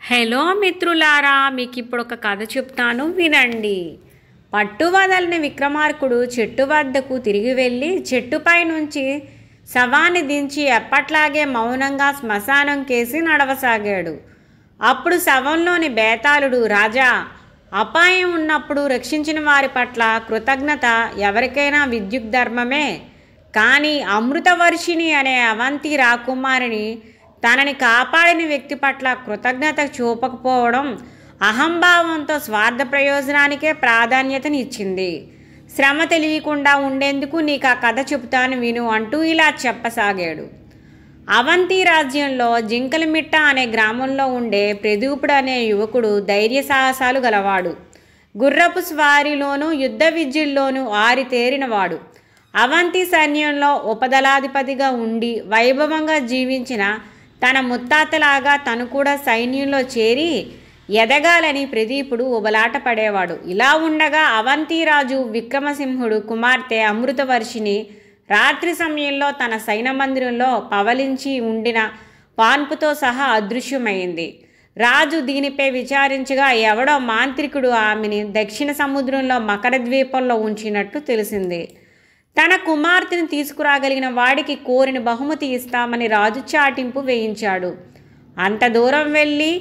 Hello మిత్రులారా, మీకు ఇప్పుడు ఒక కథ చెప్తాను, వినండి. పట్టువదలని విక్రమార్కుడు చెట్టు వద్దకు తిరిగి వెళ్ళి చెట్టుపై నుంచి శవాన్ని దించి ఎప్పట్లాగే మౌనంగా శ్మశానం కేసి నడవసాగాడు. అప్పుడు శవంలోని బేతాళుడు, రాజా, అపాయం ఉన్నప్పుడు రక్షించిన వారి పట్ల కృతజ్ఞత ఎవరికైనా విద్యుద్ధర్మమే, కానీ అమృతవర్షిణి అనే అవంతి రాకుమారిని తనని కాపాడిన వ్యక్తి పట్ల కృతజ్ఞత చూపకపోవడం అహంభావంతో స్వార్థ ప్రయోజనానికే ప్రాధాన్యతనిచ్చింది. శ్రమ తెలియకుండా ఉండేందుకు నీకు ఆ కథ చెబుతాను విను అంటూ ఇలా చెప్పసాగాడు. అవంతి రాజ్యంలో జింకలమిట్ట అనే గ్రామంలో ఉండే ప్రదీపుడు అనే యువకుడు ధైర్య సాహసాలు గలవాడు. గుర్రపు స్వారీలోనూ యుద్ధ విద్యల్లోనూ ఆరితేరినవాడు. అవంతి సైన్యంలో ఉపదళాధిపతిగా ఉండి వైభవంగా జీవించిన తన ముత్తాతలాగా తను కూడా సైన్యంలో చేరి ఎదగాలని ప్రదీపుడు ఉబలాట పడేవాడు. ఇలా ఉండగా అవంతిరాజు విక్రమసింహుడు కుమార్తె అమృతవర్షిణి రాత్రి సమయంలో తన సైన్య మందిరంలో పవలించి ఉండిన పాన్పుతో సహా అదృశ్యమైంది. రాజు దీనిపై విచారించగా ఎవడో మాంత్రికుడు ఆమెని దక్షిణ సముద్రంలో మకర ద్వీపంలో ఉంచినట్టు తెలిసింది. తన కుమార్తెను తీసుకురాగలిగిన వాడికి కోరిన బహుమతి ఇస్తామని రాజు చాటింపు వేయించాడు. అంత దూరం వెళ్ళి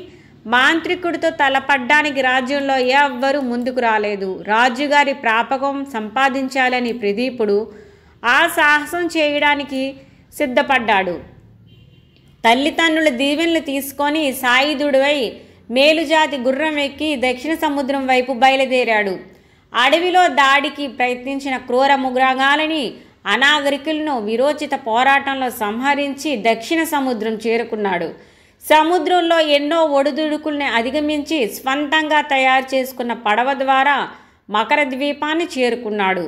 మాంత్రికుడితో తలపడ్డానికి రాజ్యంలో ఎవ్వరూ ముందుకు రాలేదు. రాజుగారి ప్రాపకం సంపాదించాలని ప్రదీపుడు ఆ సాహసం చేయడానికి సిద్ధపడ్డాడు. తల్లిదండ్రుల దీవెనలు తీసుకొని సాయుధుడివై మేలుజాతి గుర్రం ఎక్కి దక్షిణ సముద్రం వైపు బయలుదేరాడు. అడవిలో దాడికి ప్రయత్నించిన క్రూర మృగాలని అనాగరికులను విరోచిత పోరాటంలో సంహరించి దక్షిణ సముద్రం చేరుకున్నాడు. సముద్రంలో ఎన్నో ఒడిదుడుకుల్ని అధిగమించి స్వంతంగా తయారు చేసుకున్న పడవ ద్వారా మకర ద్వీపాన్ని చేరుకున్నాడు.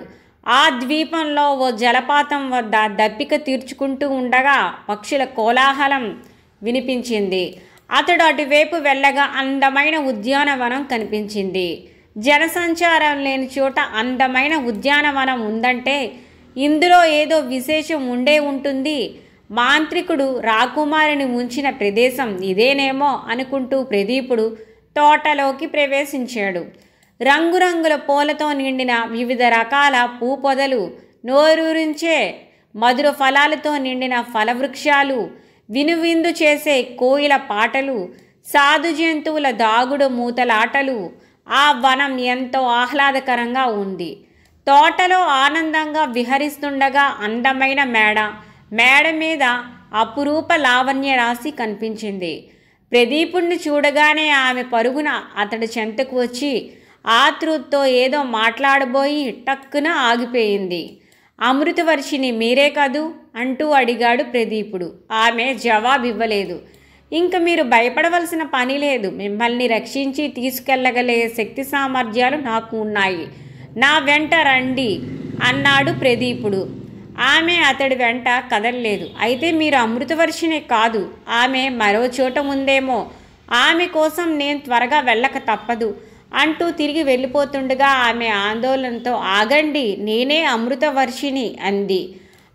ఆ ద్వీపంలో ఓ జలపాతం వద్ద దప్పిక తీర్చుకుంటూ ఉండగా పక్షుల కోలాహలం వినిపించింది. అతడు అటువైపు వెళ్ళగా అందమైన ఉద్యానవనం కనిపించింది. జనసంచారం లేని చోట అందమైన ఉద్యానవనం ఉందంటే ఇందులో ఏదో విశేషం ఉండే ఉంటుంది. మాంత్రికుడు రాకుమారిని ఉంచిన ప్రదేశం ఇదేనేమో అనుకుంటూ ప్రదీపుడు తోటలోకి ప్రవేశించాడు. రంగురంగుల పూలతో నిండిన వివిధ రకాల పూపొదలు, నోరూరించే మధుర ఫలాలతో నిండిన ఫలవృక్షాలు, వినువిందు చేసే కోయిల పాటలు, సాధు జంతువుల దాగుడు మూతలాటలు, ఆ వనం ఎంతో ఆహ్లాదకరంగా ఉంది. తోటలో ఆనందంగా విహరిస్తుండగా అందమైన మేడ మీద అపురూప లావణ్య రాశి కనిపించింది. ప్రదీపుణ్ణి చూడగానే ఆమె పరుగున అతడి చెంతకు వచ్చి ఆతృతతో ఏదో మాట్లాడబోయి టక్కున ఆగిపోయింది. అమృతవర్షిణి మీరే కదూ అంటూ అడిగాడు ప్రదీపుడు. ఆమె జవాబివ్వలేదు. ఇంక మీరు భయపడవలసిన పని లేదు. మిమ్మల్ని రక్షించి తీసుకెళ్ళగలే శక్తి సామర్థ్యాలు నాకు ఉన్నాయి. నా వెంట రండి అన్నాడు ప్రదీపుడు. ఆమె అతడి వెంట కదలలేదు. అయితే మీరు అమృతవర్షిణి కాదు, ఆమె మరో చోట ఉందేమో, ఆమె కోసం నేను త్వరగా వెళ్ళక తప్పదు అంటూ తిరిగి వెళ్ళిపోతుండగా ఆమె ఆందోళనతో ఆగండి, నేనే అమృతవర్షిణి అంది.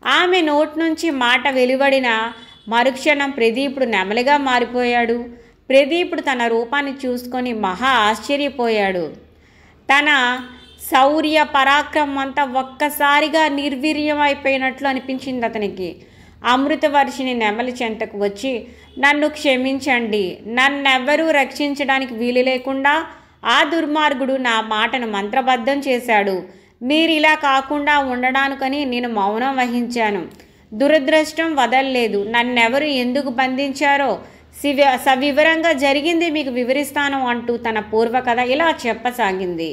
ఆమె నోటి నుంచి మాట వెలువడిన మరుక్షణం ప్రదీపుడు నెమలిగా మారిపోయాడు. ప్రదీపుడు తన రూపాన్ని చూసుకొని మహా ఆశ్చర్యపోయాడు. తన శౌర్య పరాక్రమం అంతా ఒక్కసారిగా నిర్వీర్యం అయిపోయినట్లు అనిపించింది అతనికి. అమృతవర్షిని నెమలి చెంతకు వచ్చి, నన్ను క్షమించండి, నన్నెవ్వరూ రక్షించడానికి వీలు లేకుండా ఆ దుర్మార్గుడు నా మాటను మంత్రబద్ధం చేశాడు. మీరు ఇలా కాకుండా ఉండడానికని నేను మౌనం వహించాను. దురదృష్టం వదల్లేదు. నన్నెవరు ఎందుకు బంధించారో సవివరంగా జరిగింది మీకు వివరిస్తాను అంటూ తన పూర్వకథ ఇలా చెప్పసాగింది.